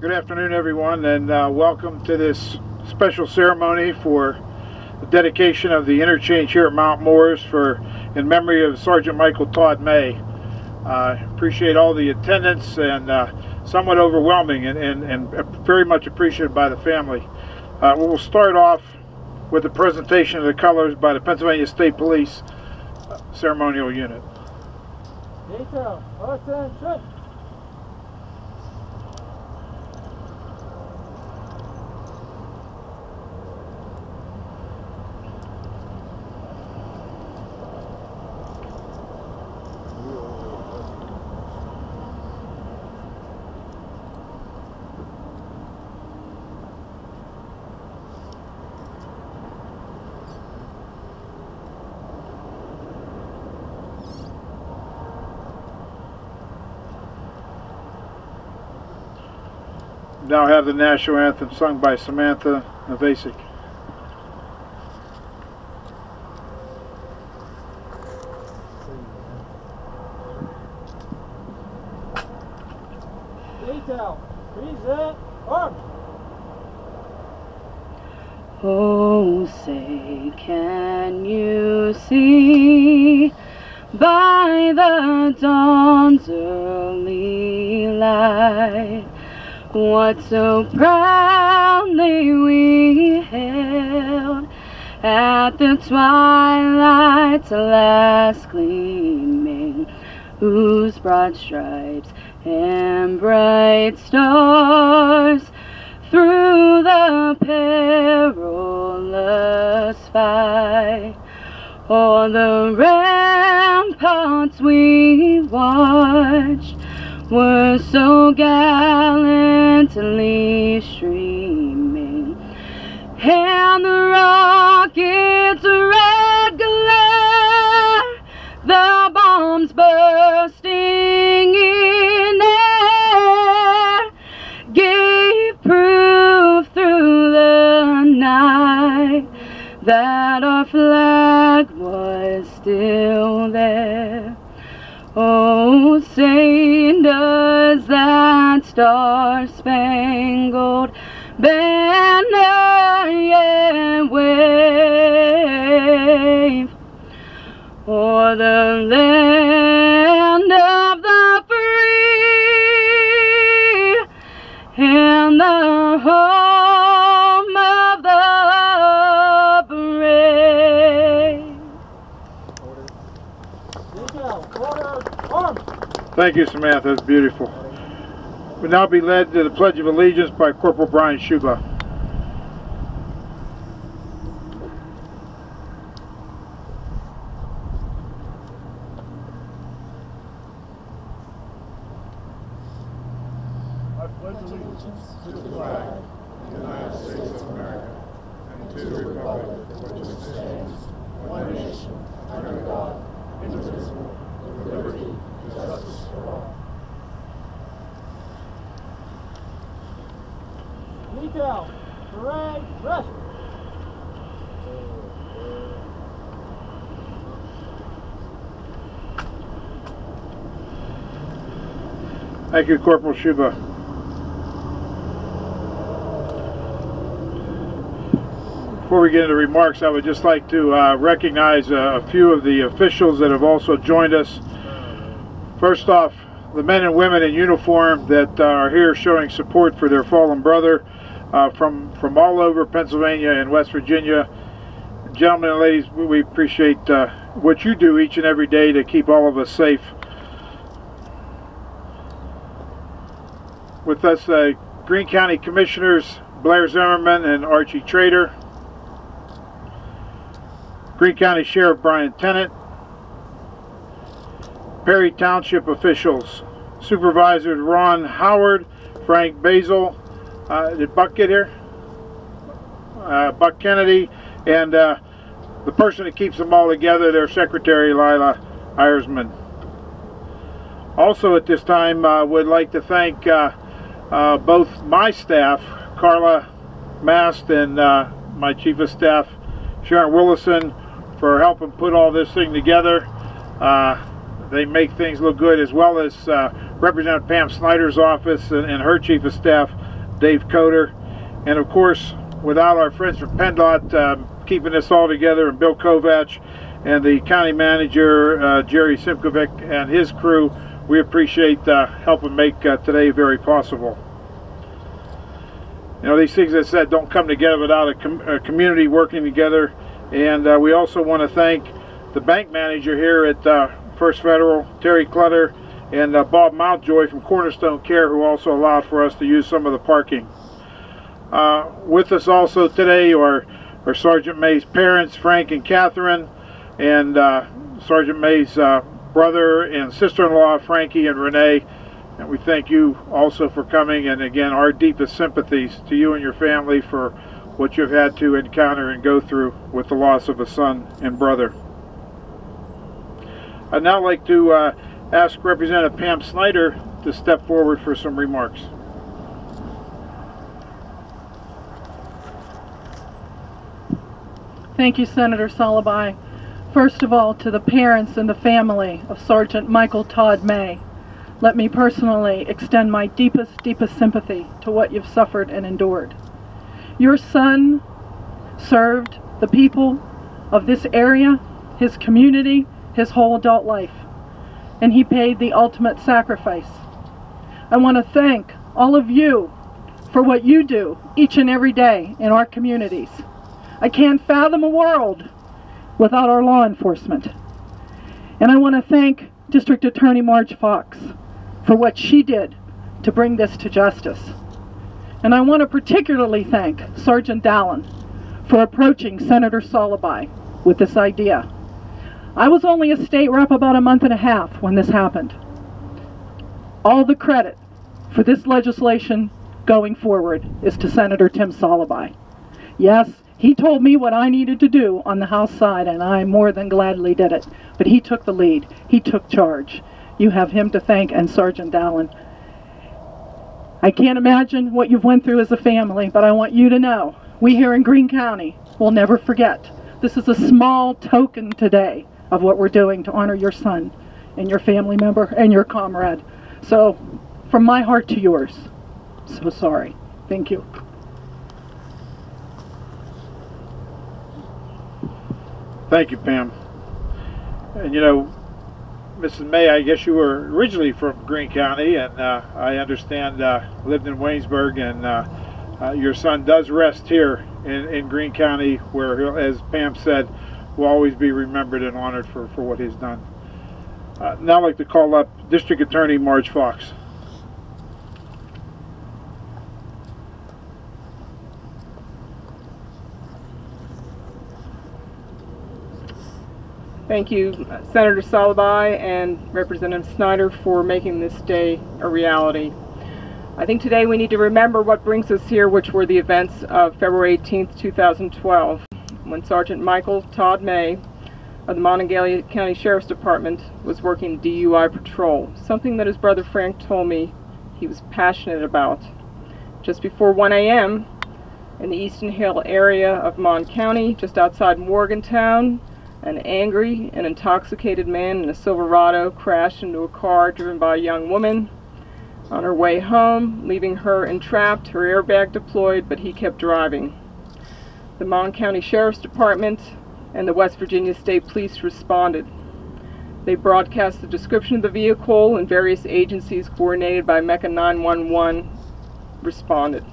Good afternoon, everyone, and welcome to this special ceremony for the dedication of the interchange here at Mount Morris in memory of Sergeant Michael Todd May. Appreciate all the attendance, and somewhat overwhelming and very much appreciated by the family. We'll start off with the presentation of the colors by the Pennsylvania State Police Ceremonial Unit. Detail, attention! Now have the national anthem sung by Samantha Navasic. Detail, present, arms. Oh, say, can you see by the dawn's early light what so proudly we hailed at the twilight's last gleaming, whose broad stripes and bright stars through the perilous fight o'er the ramparts we watched were so gallantly streaming, and the rocket's red glare, the bombs bursting in air, gave proof through the night that our flag was still there. Oh, say, does that star-spangled banner yet wave o'er the land of the free and the home of the brave? Detail, order, arms. Thank you, Samantha. That's beautiful. We'll now be led to the Pledge of Allegiance by Corporal Brian Shuba. I pledge allegiance to the flag of the United States of America and to the republic for which it stands, one nation, under God, indivisible, with liberty and justice for all. Detail, parade, rest. Thank you, Corporal Shuba. Before we get into remarks, I would just like to recognize a few of the officials that have also joined us. First off, the men and women in uniform that are here showing support for their fallen brother from all over Pennsylvania and West Virginia. Gentlemen and ladies, we appreciate what you do each and every day to keep all of us safe. With us, Greene County Commissioners Blair Zimmerman and Archie Trader, Greene County Sheriff Brian Tennant, Perry Township officials, Supervisors Ron Howard, Frank Basil, did Buck get here? Buck Kennedy, and the person that keeps them all together, their secretary, Lila Eiersman. Also at this time, would like to thank both my staff, Carla Mast, and my Chief of Staff, Sharon Willison, for helping put all this thing together. They make things look good, as well as Representative Pam Snyder's office and her chief of staff, Dave Coder, and of course, without our friends from PennDOT keeping this all together, and Bill Kovach, and the county manager, Jerry Simkovic, and his crew, we appreciate helping make today very possible. You know, these things, as I said, don't come together without a community working together. And we also want to thank the bank manager here at First Federal, Terry Clutter, and Bob Mountjoy from Cornerstone Care, who also allowed for us to use some of the parking. With us also today are Sergeant May's parents, Frank and Catherine, and Sergeant May's brother and sister-in-law, Frankie and Renee. And we thank you also for coming, and again, our deepest sympathies to you and your family for what you've had to encounter and go through with the loss of a son and brother. I'd now like to ask Representative Pam Snyder to step forward for some remarks. Thank you, Senator Salabai. First of all, to the parents and the family of Sergeant Michael Todd May, let me personally extend my deepest sympathy to what you've suffered and endured. Your son served the people of this area, his community, his whole adult life, and he paid the ultimate sacrifice. I want to thank all of you for what you do each and every day in our communities. I can't fathom a world without our law enforcement. And I want to thank District Attorney Marge Fox for what she did to bring this to justice. And I want to particularly thank Sergeant Dallin for approaching Senator Salabai with this idea. I was only a state rep about a month and a half when this happened. All the credit for this legislation going forward is to Senator Tim Salabai. Yes, he told me what I needed to do on the House side, and I more than gladly did it. But he took the lead. He took charge. You have him to thank, and Sergeant Dallin. I can't imagine what you've went through as a family, but I want you to know, we here in Greene County will never forget. This is a small token today of what we're doing to honor your son and your family member and your comrade. So, from my heart to yours, so sorry. Thank you. Thank you, Pam. And you know, Mrs. May, I guess you were originally from Greene County, and I understand lived in Waynesburg, and your son does rest here in Greene County, where he'll, as Pam said, will always be remembered and honored for what he's done. Now I'd like to call up District Attorney Marge Fox. Thank you, Senator Salabai and Representative Snyder, for making this day a reality. I think today we need to remember what brings us here, which were the events of February 18th, 2012, when Sergeant Michael Todd May of the Monongalia County Sheriff's Department was working DUI patrol, something that his brother Frank told me he was passionate about. Just before 1 a.m. in the Easton Hill area of Mon County, just outside Morgantown, an angry and intoxicated man in a Silverado crashed into a car driven by a young woman on her way home, leaving her entrapped, her airbag deployed, but he kept driving. The Mon County Sheriff's Department and the West Virginia State Police responded. They broadcast the description of the vehicle, and various agencies coordinated by Mecca 911 responded.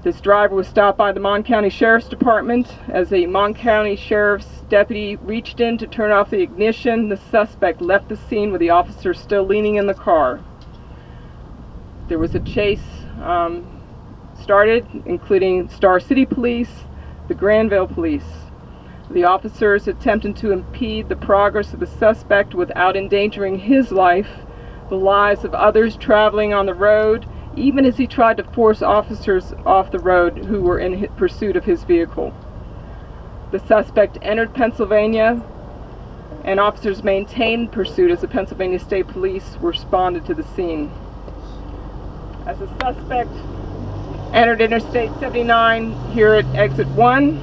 This driver was stopped by the Mon County Sheriff's Department. As the Mon County Sheriff's deputy reached in to turn off the ignition, the suspect left the scene with the officer still leaning in the car. There was a chase started, including Star City Police, the Granville Police. The officers attempted to impede the progress of the suspect without endangering his life, the lives of others traveling on the road, even as he tried to force officers off the road who were in pursuit of his vehicle. The suspect entered Pennsylvania, and officers maintained pursuit as the Pennsylvania State Police responded to the scene. As the suspect entered Interstate 79 here at Exit 1,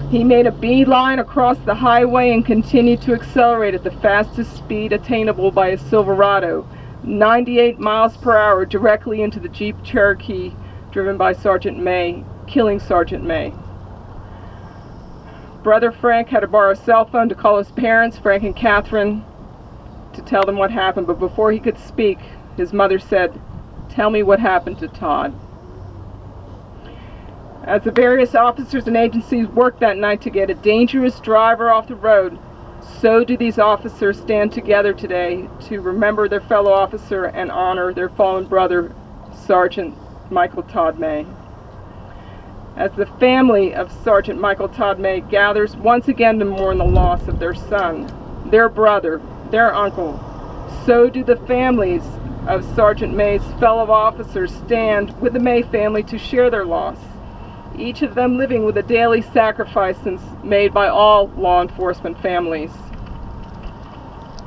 He made a beeline across the highway and continued to accelerate at the fastest speed attainable by a Silverado, 98 miles per hour, directly into the Jeep Cherokee driven by Sergeant May, killing Sergeant May. Brother Frank had to borrow a cell phone to call his parents, Frank and Catherine, to tell them what happened, but before he could speak, his mother said, "Tell me what happened to Todd." As the various officers and agencies worked that night to get a dangerous driver off the road, so do these officers stand together today to remember their fellow officer and honor their fallen brother, Sergeant Michael Todd May. As the family of Sergeant Michael Todd May gathers once again to mourn the loss of their son, their brother, their uncle, so do the families of Sergeant May's fellow officers stand with the May family to share their loss, each of them living with a daily sacrifice made by all law enforcement families.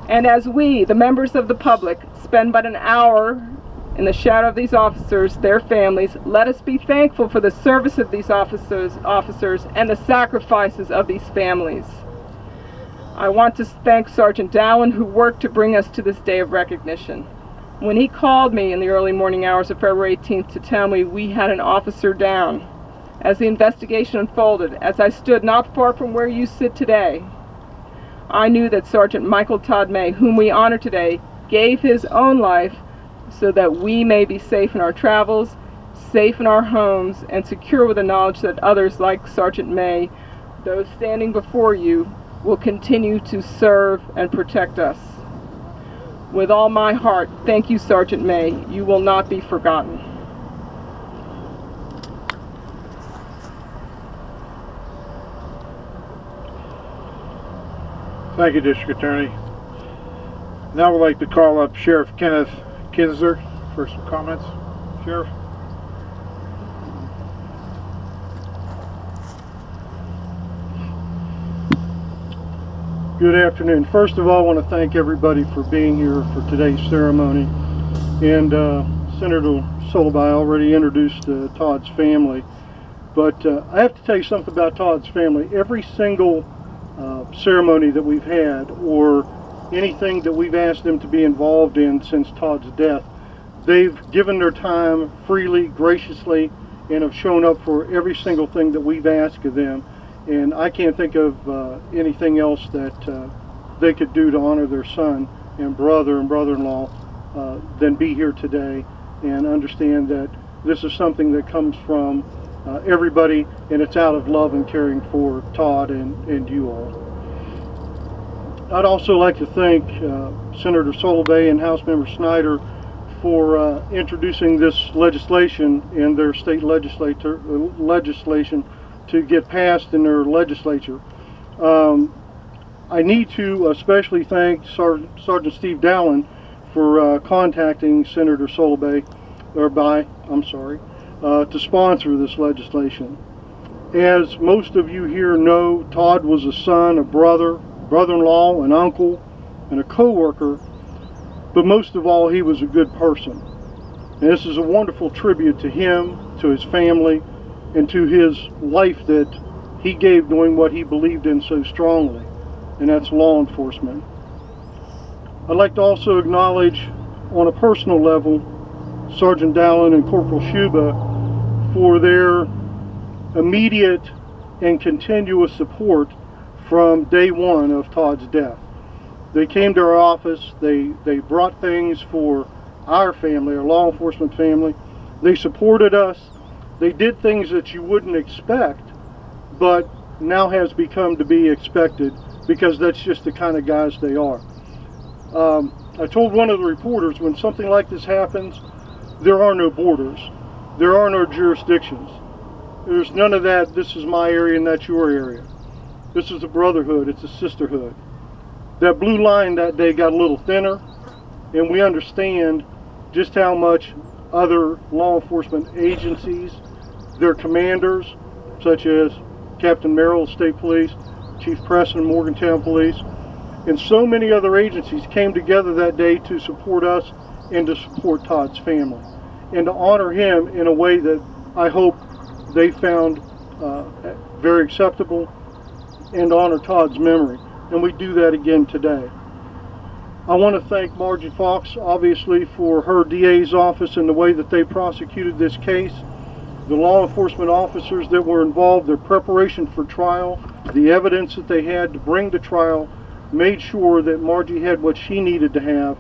And as we, the members of the public, spend but an hour in the shadow of these officers, their families, let us be thankful for the service of these officers and the sacrifices of these families. I want to thank Sergeant Dallin, who worked to bring us to this day of recognition. When he called me in the early morning hours of February 18th to tell me we had an officer down, as the investigation unfolded, as I stood not far from where you sit today, I knew that Sergeant Michael Todd May, whom we honor today, gave his own life so that we may be safe in our travels, safe in our homes, and secure with the knowledge that others like Sergeant May, those standing before you, will continue to serve and protect us. With all my heart, thank you, Sergeant May. You will not be forgotten. Thank you, District Attorney. Now we'd like to call up Sheriff Kenneth Kinsler for some comments. Sheriff. Good afternoon. First of all, I want to thank everybody for being here for today's ceremony. And Senator Solibai already introduced Todd's family. But I have to tell you something about Todd's family. Every single ceremony that we've had, or anything that we've asked them to be involved in since Todd's death, they've given their time freely, graciously, and have shown up for every single thing that we've asked of them. And I can't think of anything else that they could do to honor their son and brother-in-law than be here today and understand that this is something that comes from everybody, and it's out of love and caring for Todd and you all. I'd also like to thank Senator Solibai and House Member Snyder for introducing this legislation in their state legislation to get passed in their legislature. I need to especially thank Sergeant Steve Dallin for contacting Senator Solibai, to sponsor this legislation. As most of you here know, Todd was a son, a brother, brother-in-law, an uncle, and a co-worker, but most of all, he was a good person. And this is a wonderful tribute to him, to his family, and to his life that he gave doing what he believed in so strongly, and that's law enforcement. I'd like to also acknowledge, on a personal level, Sergeant Dallin and Corporal Shuba for their immediate and continuous support from day one of Todd's death. They came to our office, they brought things for our family, our law enforcement family. They supported us. They did things that you wouldn't expect, but now has become to be expected because that's just the kind of guys they are. I told one of the reporters, when something like this happens, there are no borders. There are no jurisdictions. There's none of that, this is my area and that's your area. This is a brotherhood, it's a sisterhood. That blue line that day got a little thinner, and we understand just how much other law enforcement agencies, their commanders, such as Captain Merrill, State Police, Chief Preston, Morgantown Police, and so many other agencies came together that day to support us and to support Todd's family, and to honor him in a way that I hope they found very acceptable and honor Todd's memory, and we do that again today. I want to thank Margie Fox, obviously, for her DA's office and the way that they prosecuted this case, the law enforcement officers that were involved, their preparation for trial, the evidence that they had to bring to trial, made sure that Margie had what she needed to have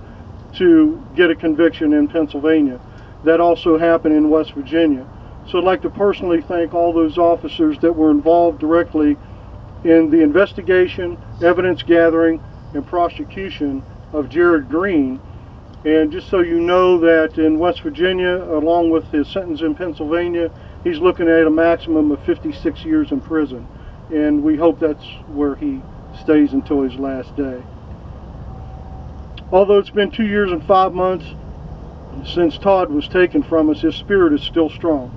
to get a conviction in Pennsylvania. That also happened in West Virginia. So I'd like to personally thank all those officers that were involved directly in the investigation, evidence gathering, and prosecution of Jared Greene. And just so you know that in West Virginia, along with his sentence in Pennsylvania, he's looking at a maximum of 56 years in prison. And we hope that's where he stays until his last day. Although it's been 2 years and 5 months since Todd was taken from us, his spirit is still strong.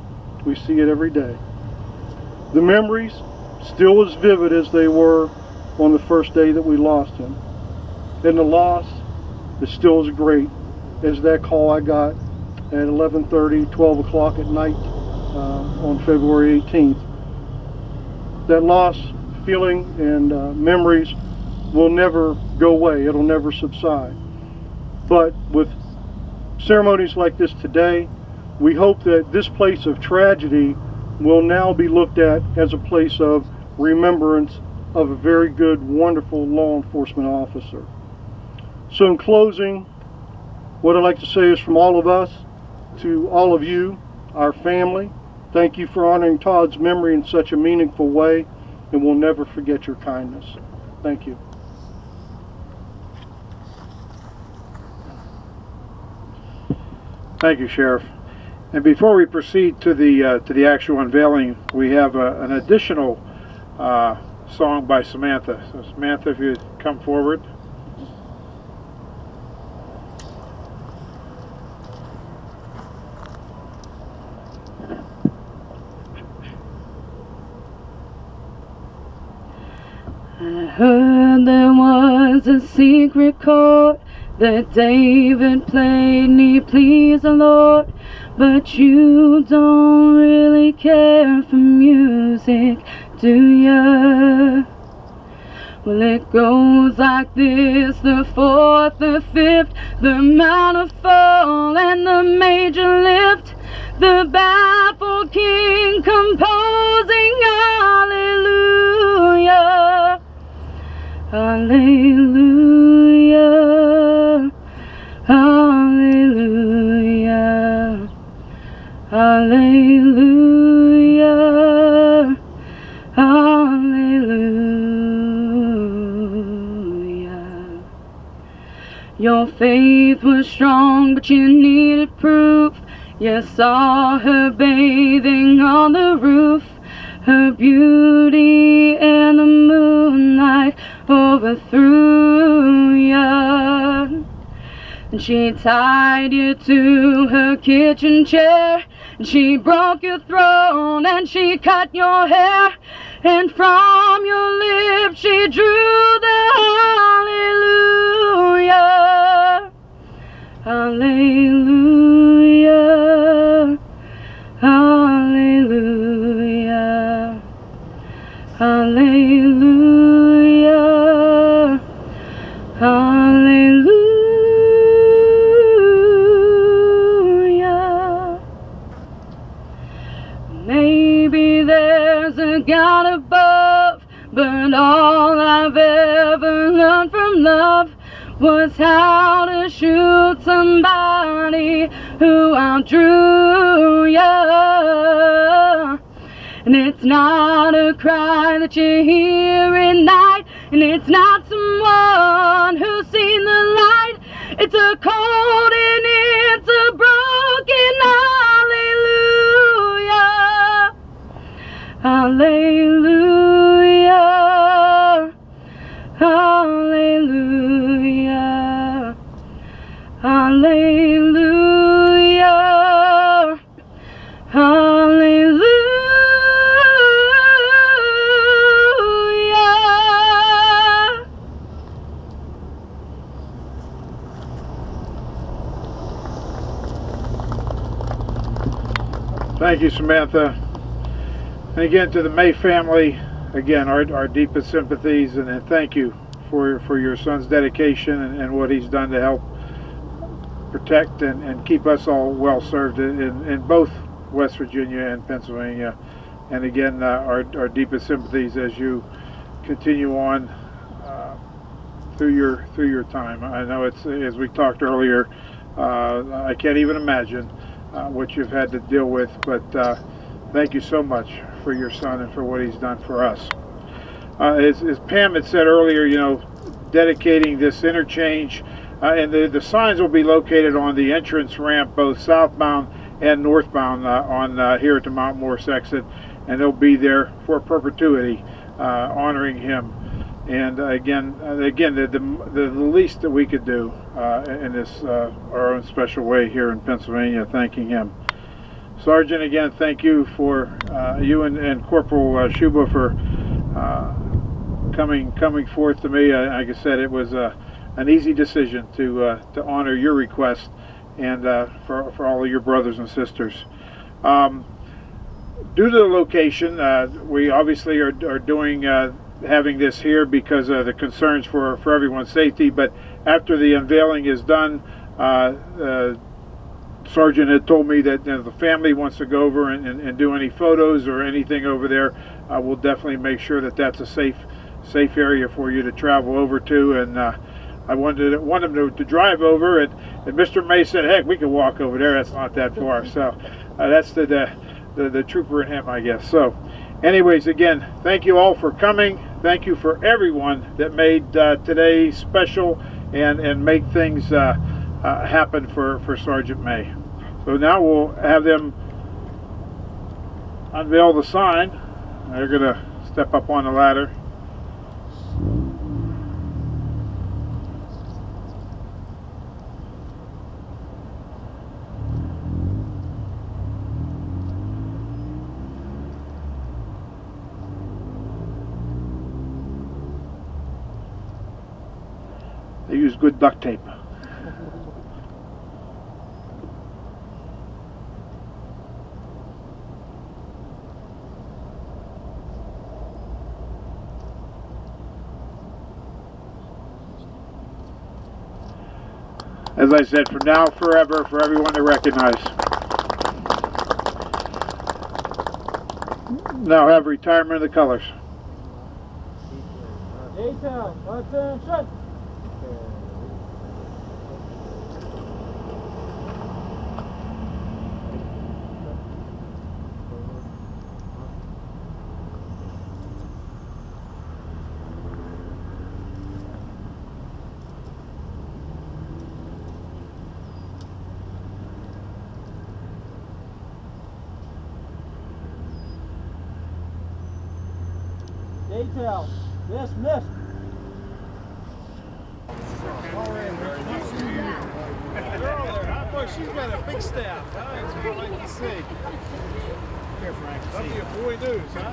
We see it every day. The memories still as vivid as they were on the first day that we lost him. And the loss is still as great as that call I got at 11:30, 12 o'clock at night on February 18th. That loss, feeling, and memories will never go away. It'll never subside. But with ceremonies like this today, we hope that this place of tragedy will now be looked at as a place of remembrance of a very good, wonderful law enforcement officer. So in closing, what I'd like to say is from all of us to all of you, our family, thank you for honoring Todd's memory in such a meaningful way, and we'll never forget your kindness. Thank you. Thank you, Sheriff. And before we proceed to the actual unveiling, we have an additional song by Samantha. So Samantha, if you come forward. I heard there was a secret chord that David played, and he pleased the Lord. But you don't really care for music, do ya? Well, it goes like this: the fourth, the fifth, the minor fall, and the major lift. The baffled king composing hallelujah, hallelujah, hallelujah, hallelujah, hallelujah. Your faith was strong, but you needed proof. You saw her bathing on the roof, her beauty and the moonlight overthrew ya. And she tied you to her kitchen chair, and she broke your throne, and she cut your hair, and from your lips she drew the hallelujah, hallelujah, hallelujah, hallelujah, hallelujah. Maybe there's a God above, but all I've ever learned from love was how to shoot somebody who outdrew ya. And it's not a cry that you hear at night, and it's not someone who's seen the light. It's a cold and it's a broken hallelujah, hallelujah, hallelujah, hallelujah. Thank you, Samantha. And again, to the May family, again, our deepest sympathies and thank you for your son's dedication and what he's done to help protect and keep us all well served in both West Virginia and Pennsylvania. And again, our deepest sympathies as you continue on through your time. I know it's, as we talked earlier, I can't even imagine what you've had to deal with, but thank you so much for your son and for what he's done for us. As Pam had said earlier, you know, dedicating this interchange, and the signs will be located on the entrance ramp, both southbound and northbound on here at the Mount Moore section, and they'll be there for perpetuity, honoring him. And again, the least that we could do in this our own special way here in Pennsylvania, thanking him. Sergeant, again, thank you for you and Corporal Shuba for coming forth to me. Like I said, it was an easy decision to honor your request and for all of your brothers and sisters. Due to the location, we obviously are doing having this here because of the concerns for everyone's safety, but after the unveiling is done, Sergeant had told me that if the family wants to go over and do any photos or anything over there, we'll definitely make sure that that's a safe area for you to travel over to. And I wanted them to drive over, and Mr. May said, heck, we could walk over there, that's not that far. So that's the trooper in him, I guess. So anyways, again, thank you all for coming. Thank you for everyone that made today special and make things happen for Sergeant May. So now we'll have them unveil the sign. They're going to step up on the ladder. They use good duct tape. As I said, from now forever, for everyone to recognize. Now have retirement of the colors. Detail, attention. Detail, dismissed. Girl there, huh? Boy, she's got a big staff. Huh? That's what I like to see. Here, Frank. That'll be a boy news, huh?